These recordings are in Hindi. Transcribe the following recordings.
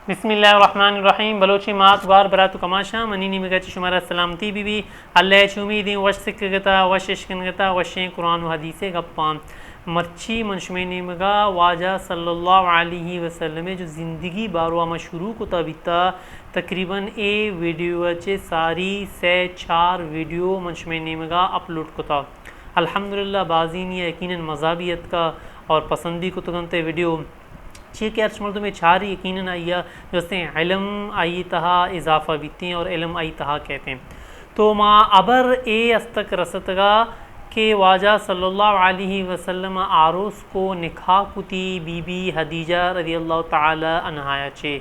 बिस्मिल्लाहिर्रहमानिर्रहीम बलोची मात वार बरातु कमाशा मनीनी मगाची शुमारा सलामती बीबी अल्लाह चुमीदी वश सिकगता वश इश्कनगता वशे कुरान व हदीसे गप्पा मर्ची मनशमेनी मगा वाजा सल्लल्लाहु अलैहि वसल्लम जो ज़िंदगी बारवा में शुरू कोता बीता तकरीबन ए वीडियोचे सारी से 4 वीडियो मनशमेनी मगा अपलोड कोता अल्हम्दुलिल्लाह बाजीनी यकीनन मज़ाबियत का और पसंदी को तुगंते वीडियो चे के अर्श मर्दों में छारी यकीनन आइया जैसे इल्म आई तहा इजाफ़ा बीते हैं और इल्म आई तहा कहते हैं। तो माँ अबर ए अस्तक रसतगा के वाजा सल्लल्लाहु अलैहि वसल्लम आरोस को निकाह कुती बीबी हदीजा रज़ी अल्लाह ताला अन्हा चे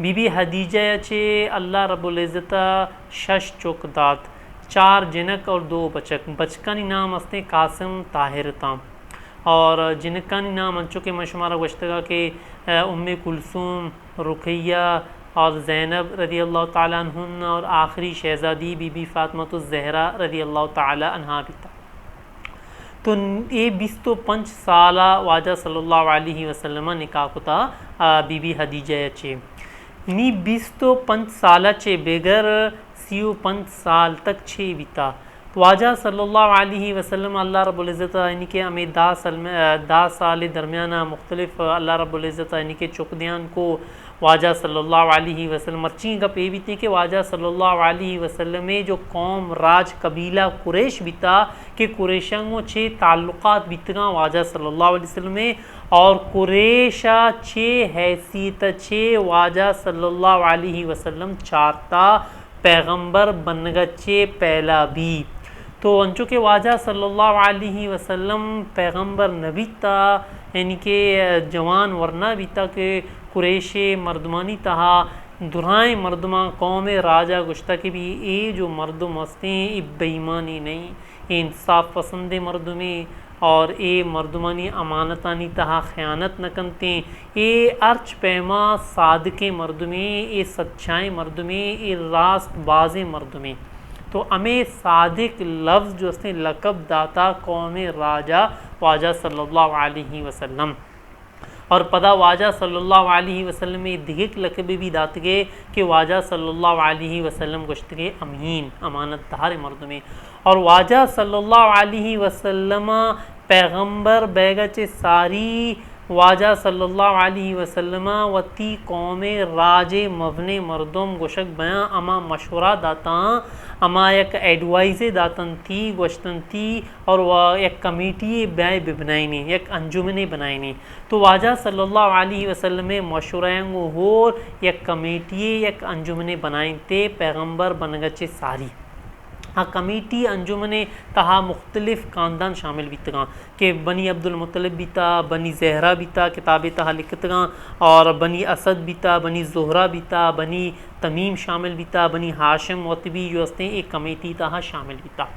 बीबी हदीजा चे अल्लाह रब्बुल इज़्ज़त शश चुक दात 4 जिनक और 2 बचक बचका नाम अस्ते कासिम ताहिर ताम और जिनका नाम अंचो के मशमारा गश्तगा के उम्मे कुलसूम रुकैया और ज़ैनब रज़ी अल्लाह ताला अन्हुन और आखिरी शहज़ादी बीबी फ़ातिमा ज़हरा रज़ी अल्लाह ताला अन्हा बीता। तो ये 25 साल वाजा सल्लल्लाहु अलैहि वसल्लम निकाह कुता बीबी हदीजा चे नी 25 साल चे बेगर 5 साल तक छे बीता। तो वाजा सल्लल्लाहु अलैहि वसल्लम अल्लाह रब्बुल इज़्ज़त इनके हमें 10 साल दरमियाना मुख्तलिफ अल्लाह रब्बुल इज़्ज़त इनके चुकदियान को वाजा सल्लल्लाहु अलैहि वसल्लम मर्ची गप ये बीती कि वाजा सल्लल्लाहु अलैहि वसल्लम में जो कौम राज कबीला कुरैश बीता कि कुरैशंगो छे ताल्लुकात बीतगा वाजा सल्लल्लाहु अलैहि वसल्लम में और कुरैशा छे हैसियत छे वाजा सल्लल्लाहु अलैहि वसल्लम चारता पैगंबर बनगचे पहला भी। तो अंचो के वाजा सल्लल्लाहु अलैहि वसल्लम पैगंबर नबी ता यानी कि जवान वरना बीता के कुरैशे मर्दमानी तहा दुराए मर्दमा कौम राजा गुश्ता के भी ये जो मर्दम हंसते हैं बेईमानी नहीं ये इंसाफ पसंद मर्दमे और ये मर्दमानी अमानतानी तहा ख़यानत न करते ये अर्च पैमा सादके मर्दमे ये सच्चाई मर्दमे ये रास्त बाज़ मर्दमे। तो हमें सादिक लफ्ज़ जो उसने लकब दाता कौम राजा वाजा सल्लल्लाहु अलैहि वसल्लम और पदा वाजा सल्लल्लाहु अलैहि वसल्लम में दिगिक लकब भी दात गए कि वाजा सल्लल्लाहु अलैहि वसल्लम गुश्त के अमीन अमानत दार मर्द में और वाजा सल्लल्लाहु अलैहि वसल्लम पैगंबर बैगच सारी वाजा सल्लल्लाहु अलैहि वसल्लम वती कौम राजे मवने मर्दम गोशक बयां अमा मशवरा दाता अमा एक एडवाइज़े दातन थी गोश्तन थी और वह एक कमेटी ब्याय बनाई नहीं एक अंजुमने बनाई नहीं। तो वाजा सल्लल्लाहु अलैहि वसल्लम में मशवरांगो हो एक कमेटी एक अंजुमने बनाई थे पैगंबर बनगचे सारी हाँ कमेटी अंजुमने तहा मुख्तलिफ ख़ानदान शामिल बीतगा कि बनी अब्दुल मुत्तलिब बीता बनी ज़हरा बीता किताब तहा लिखतगा और बनी असद बीता बनी ज़ोहरा बीता बनी तमीम शामिल बीता बनी हाशिम वतबी जो हस्ते एक कमेटी तहा शामिल बीता।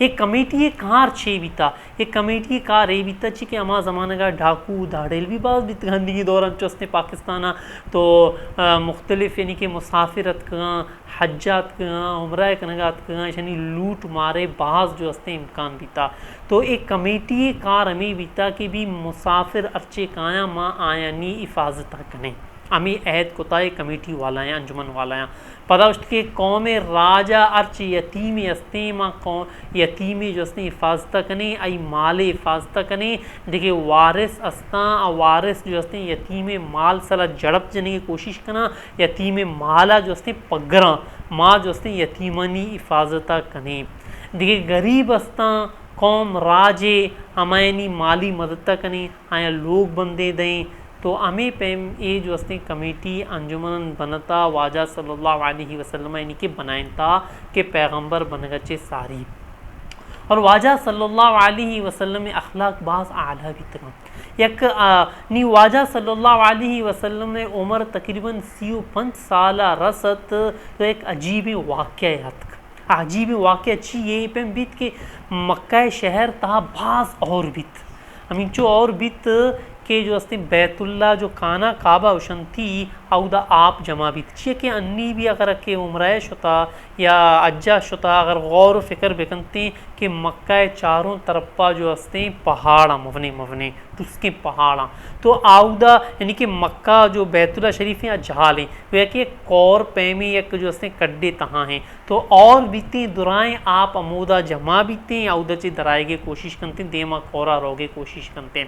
एक कमेटी कार छे बीता एक कमेटी कार ए बीता ची कि अमा ज़माना का ढाकू दाड़ेल भी बाज़ बीत गंदगी दौरान चुस्ते पाकिस्ताना तो मुख्तलिफ यानी कि मुसाफिरत का हज्जात का उम्रा कनगात का यानी लूट मारे बाज़ जो हस्ते इम्कान बीता। तो एक कमेटी कार हमें बीता कि भी मुसाफिर अर्चे काया माँ आया नी हिफाजत करें अमी अहद कोताए कमेटी वाला हैं अंजुमन वाला हैं पता उसके कौम राजा अर्च यतीम अस्ते माँ कौम यतीम जो अस्ते हिफाजत कने आई माल हिफाजत कने देखिए वारिस अस्ता वारिस जो अस्ते यतीम माल सला जड़प जने की कोशिश करना यतीम माला जो अस्ते पगरा माँ जो अस्ते यतीमनी हिफाजत कने देखिए गरीब अस्ता कौम राजे हमायनी माली मदद कने आया लोग बंदे दें। तो हमें पेम ये जो अस्ते कमेटी अंजुमन बनता वाजा सल्लल्लाहु अलैहि वसल्लम इनके बनाए था कि पैगंबर बनगचे सारी और वाजा सल्लल्लाहु अलैहि वसल्लम में अखलाक बाज़ आला भी तक एक नी वाजा सल्लल्लाहु अलैहि वसल्लम में उम्र तकरीबन 5 साल रसत तो एक अजीब वाक़या अजीब वाक़या अच्छी ये पे बीत के मक्का शहर तहा बाज़ और बीत हमीचो और बीत के जो अस्ते बैतुल्ला जो खाना काबा उशन थी आउदा आप जमा भी चे के अन्नी भी अगर के उम्र शुता या अज्जा शुता अगर गौर फिक्र बेकनते कि मक्का चारों तरफा जो हस्ते पहाड़ा मवने मवने तो उसके पहाड़ा तो आउदा यानी कि मक्का जो बैतुल्ला शरीफ है जहाल है वह कि कौर पैमे एक जो हस्ते कड्डे तहाँ हैं तो और बीते दुराएं आप अमोदा जमा बीते आउदा चे दराए के कोशिश करते देमा कौरा रोगे कोशिश करते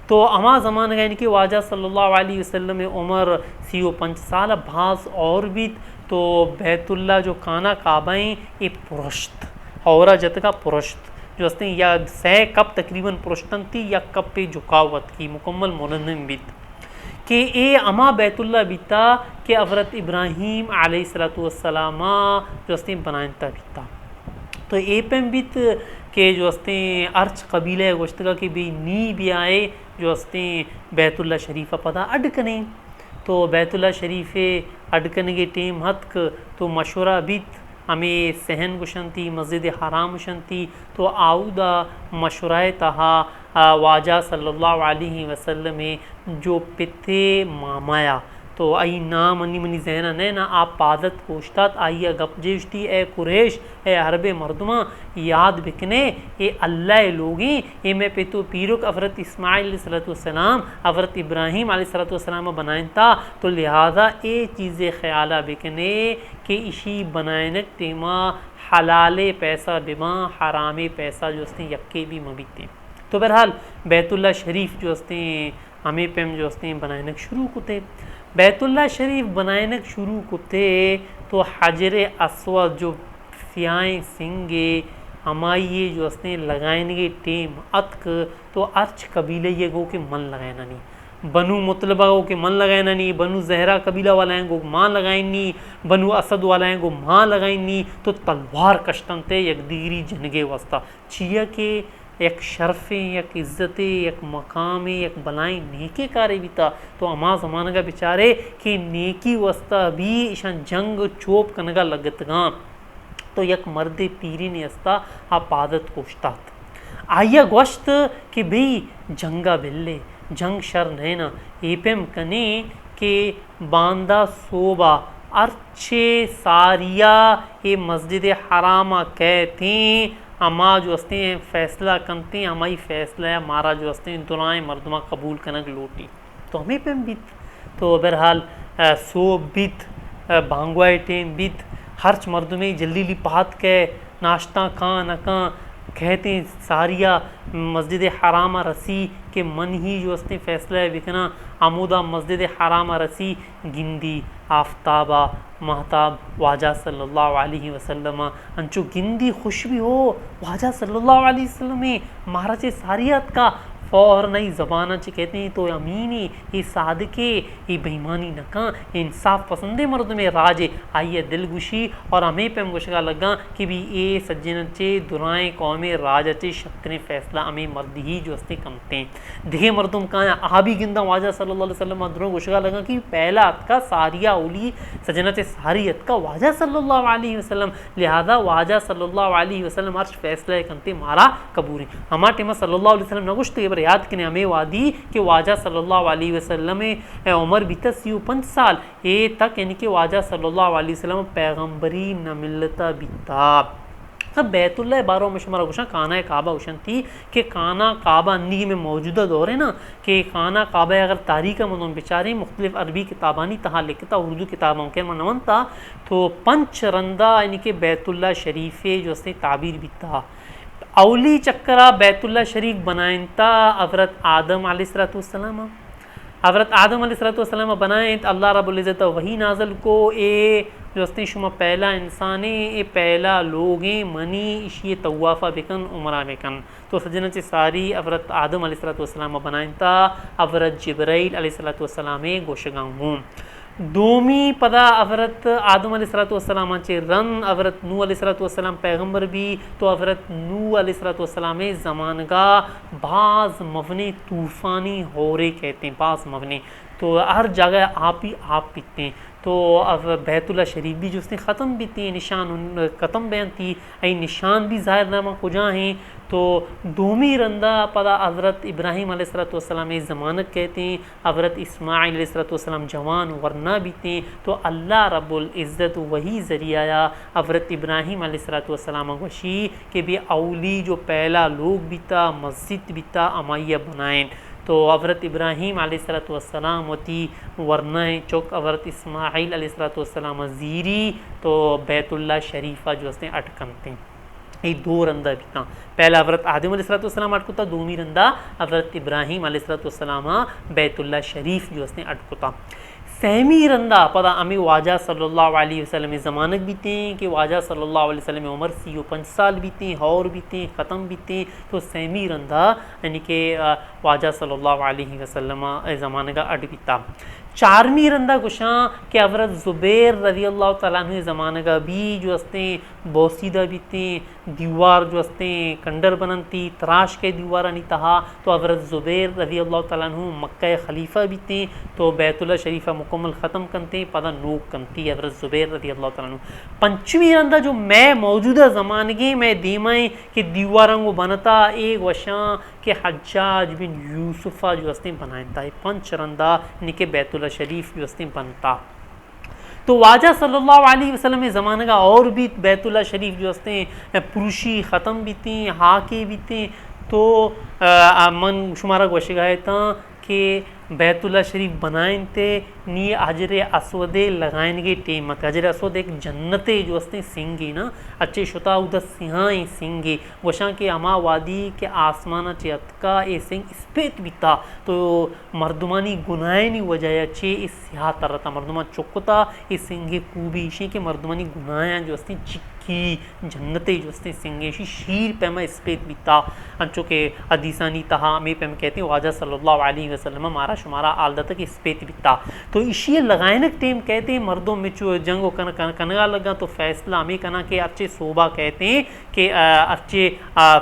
तो अमा ज़मान का यानी कि वाजा सल्लल्लाहु अलैहि वसल्लम उम्र 5 साल भास और भी तो बैतुल्ला जो खाना काबाएँ ये पुरश्त और जत का पुरश्त जो हस्ते या सह कब तकरीबन पुरश्तन थी या कब पे झुकावत की मुकम्मल मुनन्नम बीत कि ए अमा बैतुल्ला बीता कि हज़रत इब्राहीम अलैहिस्सलाम जो हस्ते बनाता बीता तो ए पेम बीत के जो हस्ते अर्च कबीले गोश्तगा की भी नी भी आए जो हस्ते बैतुल्ला शरीफा पता अडकने तो बैतुल्ला शरीफे अडकने के टेम हतक तो मशवरा बीत हमें सहन गुशन थी मस्जिद हराम गुशन थी तो आउदा मशवरा तहा वाजा सल्लल्लाहु अलैहि वसल्लम जो पिते मामाया तो आई नाम मनी मनी जहना ने ना आप पादत कोश्तात आइया गपजेश्ती ए कुरेश ए अरब मर्दमा याद बिकने ए अल्लाह लोगी ए मैं पे तो पीरुक हज़रत इस्माइल अलैहिस्सलाम हज़रत इब्राहीम अलैहिस्सलाम बनाइन था तो लिहाजा ए चीज़ें ख्याला बिकने कि इसी बनाने टेमा हलाले पैसा बिमा हरामे पैसा जो हस्ते यक्के भी मबीते तो बहरहाल बैतुल्ला शरीफ जो हस्ते हमें पेम जो हस्ते बनाने शुरू कुते बैतुल्ला शरीफ बनाने शुरू कुते तो हजर अस्वद जो फ़ियाएँ सिंगे हमारे जो हस्ते लगाएंगे टेम अतक तो अर्च कबीले ये गो के मन लगाना नहीं बनु मुतलबा गो के मन लगाना नहीं बनु जहरा कबीला वाला हैं गो माँ लगाइनी बनु असद वाला हैं गो माँ लगाइनी तो तलवार कश्तन थे एक दीरी जनगे वस्ता छिया के एक शर्फ़े एक इज़्ज़त एक मकाम एक बलाई नेके कारे भी था तो अमा ज़माना का बेचारे कि नेकी वस्ता भी ईशान जंग चोप कनगा लगतगा तो एक मर्द पीरी ने अस्ता आप आदत कोश्तात आइया गोश्त कि भाई जंगा बिल्ले जंग शर नैना एपम कने के बांदा सोबा अर्चे सारिया ये मस्जिद हरामा कहते अमा जो हस्ते हैं फ़ैसला करते हैं हमारी फ़ैसला है हमारा जो हस्ते हैं दुआएं मर्दमा कबूल कनक लोटी तो हमें पे बीत तो बहरहाल सो बीत भांगवाए टेम बीत हर्च मर्द में जल्दी लिपात के नाश्ता कहाँ न कहाँ कहते हैं सारिया मस्जिद हरामा रसी के मन ही जो हस्ते फ़ैसला है बिकना आमूदा मस्जिद हरामा रसी गिंदी आफ्ताबा महताब वाजा सल्लल्लाहु अलैहि वसल्लम अंचो गिंदी खुश भी हो वाजा सल्लल्लाहु अलैहि वसल्लम में महाराज सारियत का फ़ौर नई ज़बाना च कहते हैं तो अमीनी ये सादके ये बेईमानी नका इंसाफ पसंदे मर्द में राज आइए दिलगुशी और हमें पे मुशका लगा कि भी ये सज्जन चे दुराएं कौमें राज चे शक्र फैसला हमें मर्द ही जो हस्ते कमते हैं दिखे मर्दुम कहाँ आबी गिंदा वाजा सल्लल्लाहु अलैहि वसल्लम दुरों गुशका लगा कि पहला अत का सारिया उली सज्जन चे सारी अत का वाजा सल्लल्लाहु अलैहि वसल्लम लिहाजा वाजा सल्लल्लाहु अलैहि वसल्लम अर्श फैसला करते मारा कबूरी हमारे टेमा सल्लल्लाहु अलैहि वसल्लम नगुश्त याद कि हमें वादी कि वाजा सल्लल्लाहु अलैहि वसल्लम उमर बीतस 5 साल ए तक यानी कि वाजा सल्लल्लाहु अलैहि वसल्लम पैगंबरी न मिलता बीता अब बैतुल्ला बारो मशमरा गुशा काना काबा उशन थी कि काना काबा अन्नी में मौजूदा दौर है ना कि काना काबा अगर तारीख मनों बेचारे मुख्तलिफ अरबी किताबानी तहा लिखता उर्दू किताबों के मनवन था तो पंच रंदा यानी कि बैतुल्ला शरीफे जो से ताबीर भी था अवली चक्करा बैतुल्ला शरीफ बनाइनता हज़रत आदम अलैहिस्सलाम हज़रत आदम अलैहिस्सलाम बनाए तो अल्लाह रब्बुल इज़्ज़त वही नाजल को ए जो हस्ती शुमा पहला इंसान ए पहला लोगे मनी इशी तवाफ़ा बिकन उमरा बिकन तो सजन से सारी हज़रत आदम अलैहिस्सलाम बनाइनता हज़रत जिब्राइल अलैहिस्सलाम गोशगाऊँ दोमी पदा हज़रत आदम अलैहिस्सलाम चे रन हज़रत नूह अलैहिस्सलाम पैगंबर भी तो हज़रत नूह अलैहिस्सलाम ज़मानगा बाज़ मवने तूफ़ानी होरे कहते हैं बाज़ मवने तो हर जगह आप ही आप पीते हैं तो अब बैतुल्ला शरीफ भी जो उसने ख़त्म भी थी निशान ख़त्म बयान थी ऐं निशान भी ज़ाहिर नमा कुजा हैं तो दोमी रंदा पदा हज़रत इब्राहीम अलैहिस्सलाम ज़मानत कहते हैं हज़रत इस्माईल अलैहिस्सलाम जवान वरना भी थे तो अल्लाह रब्बुल इज़्ज़त वही ज़रिया हज़रत इब्राहीम अलैहिस्सलाम वशी के भी अवली जो पहला लोग भी था मस्जिद भी था अमाइया बनाएं तो हज़रत इब्राहीम अलैहिस्सलाम वती वरना चौक हज़रत इस्माईल अलैहिस्सलाम ज़ीरी तो बैतुल्ला शरीफा जो उसने अटकनते ये दो रंदा भी था पहला हज़रत आदम अलैहिस्सलाम अटकुता दूमी रंदा हज़रत इब्राहीम अलैहिस्सलाम बैतुल्ला शरीफ जो उसने अटकुता सहमी रंदा पदा अमी वाजा सल्लल्लाहु अलैहि वसल्लम ज़मानत भी थे कि वाजा सल्लल्लाहु अलैहि वसल्लम उम्र 5 साल भी थे और भी थे ख़त्म भी थे तो सहमी रंदा यानी कि वाजा सल्लल्लाहु अलैहि वसल्लम ज़माने का अट भी था चारमी रंदा गुशा कि हज़रत ज़ुबैर रज़ी अल्लाह तआला अन्हु ज़माने का भी जो हस्ते बोसीदा भी थे दीवार जो हस्ते कंडर बनती तराश के दीवार नहीं तहा तो हज़रत ज़ुबैर रज़ी अल्लाह तआला अन्हु मक्का खलीफा भी थे तो बैतुल्ला शरीफा मुकम्मल ख़त्म करते पदा नोक करती हज़रत ज़ुबैर रज़ी अल्लाह तआला अन्हु पंचमी रंदा जो मैं मौजूदा ज़मानगी में दीमाएँ कि दीवारों को बनता एक वशा के हज्जाज बिन यूसुफ़ा जो हस्ते बनाता है पंच रंदा यानी कि बैतुल्ला शरीफ जो हस्ते बनता तो वाजा सल्लल्लाहु अलैहि वसल्लम ज़माने का और भी बैतुल्ला शरीफ जो हस्ते पुरुषी ख़त्म भी थी हाके भी थे तो मन शुमारा गोशिगाए था कि बैतुल्ला शरीफ बनाएं थे नी हजर असवदे लगाएंगे टेम हजर असवद एक जन्नते जो हस्ते सिंगे ना अच्छे शुता उधर सिहाएँ सिंगे वशा के अमा वादी के आसमाना चतका ए सिंह स्पेत बिता तो मर्दमानी गुनाहनी वजह अच्छे इस सिहा तरता मर्दमा चुकता इस सिंगे खूबी इशी के मर्दमानी गुनाह जो हस्ते चिक्की जन्नते जो हस्ते सिंगे शीर पैमा स्पेत बिता अंचो के हदीसानी तहा में पैम कहते हैं वाजा सल्लल्लाहु अलैहि वसल्लम मारा शुमारा आलदत के स्पेत बिता तो इसी लगाने टेम कहते हैं मर्दों में चो जंगो कनगा लगा तो फैसला हमें कना के अच्छे सोबा कहते हैं कि अच्छे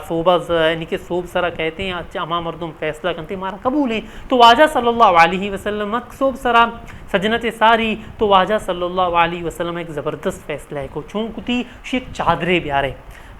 सोबा यानी कि सोब सरा कहते हैं अच्छे अमा मर्दों फैसला करते मारा कबूल है तो वाजा सल्लल्लाहु अलैहि वसल्लम सोब सरा सजनत सारी तो वाजा सल्लल्लाहु अलैहि वसल्लम एक ज़बरदस्त फैसला है को चूंकती शेख चादरे ब्यारे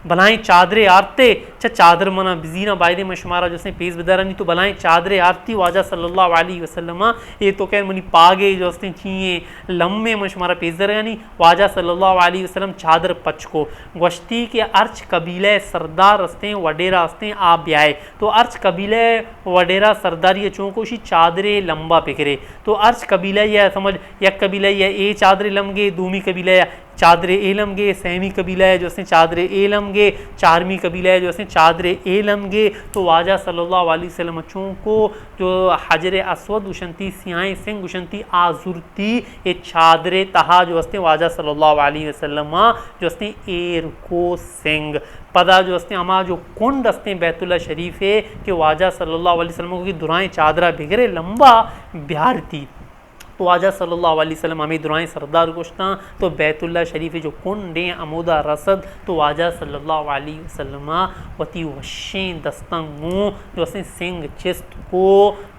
भलाएं चादरे आरते चादर मना बिजीना बायदे में शुमारा जिसने पेश बदारा नहीं तो भलाएं चादरे आरती वाजा सल्लल्लाहु अलैहि वसल्लम ये तो कह मनी पागे जो उसने चाहिए लम्बे में शुमारा पेश दर नहीं वाजा सल्लल्लाहु अलैहि वसल्लम चादर पच को गश्ती के अर्च कबीले सरदार रस्ते वडेरा रस्ते आप ब्याए तो अर्च कबीले वडेरा सरदारी चौंकोशी चादरे लंबा पिकरे तो अर्च कबीला या समझ एक कबीला या ए चादरे लमगे दूमी कबीला चादरे एलम गे सहमी कबीला है जो उसने चादरे एलम गे चारमी कबीला है जो उसने चादरे एलम गे तो वाजा सल्लल्लाहु अलैहि वसल्लम को जो हजर असवद उशंती सियाएँ सिंह उशंती आजुरती ये चादरे तहा जो उसने वाजा सल्लल्लाहु अलैहि वसल्लम जो उसने एर को सिंह पदा जो उसने अमा जो कुंड अस्ते बैतुल्ला शरीफ है कि वाजा सल्लल्लाहु अलैहि वसल्लम की दुराएं चादरा बिगरे लंबा बिहार थी तो वाजा सल्लल्लाहु अलैहि वसल्लम हमें दुराएं सरदार गोश्ता तो बैतुल्ला शरीफ जो कुंडे अमोदा रसद तो वाजा सल्लल्लाहु अलैहि वसल्लम वती वशें दस्तंगों जो उसने सिंग चिस्त को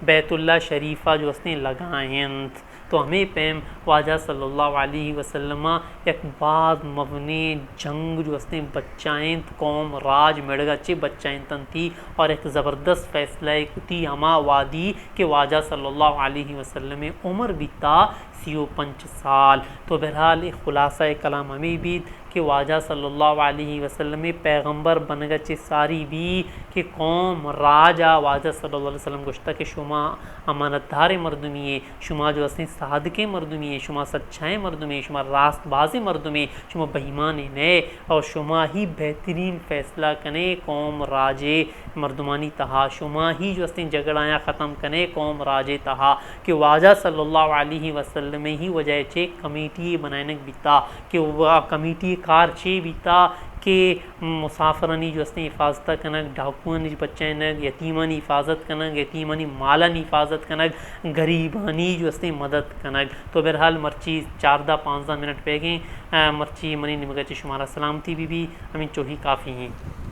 बैतुल्ला शरीफा जो उसने लगाएं तो हमें पैम वाजा सल्लल्लाहु अलैहि वसल्लम एक बाद मवने जंग जो उसने बच्चाएं कौम राज मेड़गा चे बच्चाएं तन थी और एक ज़बरदस्त फैसला कुती हमा वादी के वाजा सल्लल्लाहु अलैहि वसल्लम उम्र बीता 5 साल तो बहरहाल एक खुलासा कलाम हमें भी कि वाजा सल्लल्लाहु अलैहि वसल्लम पैगंबर बनगा चे सारी भी कि कौम राजा वाजा सल्लल्लाहु अलैहि वसल्लम गुश्ता के शुमा अमानतदार मर्दमी है शुमा जो असने सादके मर्दमी है शुमा सच्चाए मर्दमी शुमा रास्तबाज मर्दमी शुमा बेईमान नए और शुमा ही बेहतरीन फैसला कने कौम राजे मर्दमानी तहा शुमा ही जो असने झगड़ाया ख़त्म कने कौम राजे तहा कि वाजा सल्लल्लाहु अलैहि वसल्लम ही वजह चे कमेटी बनाने बीता कि वह कमेटी कार चे बीता के मुसाफरानी जो असने हिफाजत कनक डाकुआनी बच्चनक यतीमानी हिफाजत कनक यतीमानी मालानी हिफाजत कनक गरीबानी जो असने मदद कनक तो बहरहाल मर्ची 4-5 मिनट पे गए मर्ची मनी निमगा शुमारा सलामती भी हमें चोही काफ़ी हैं।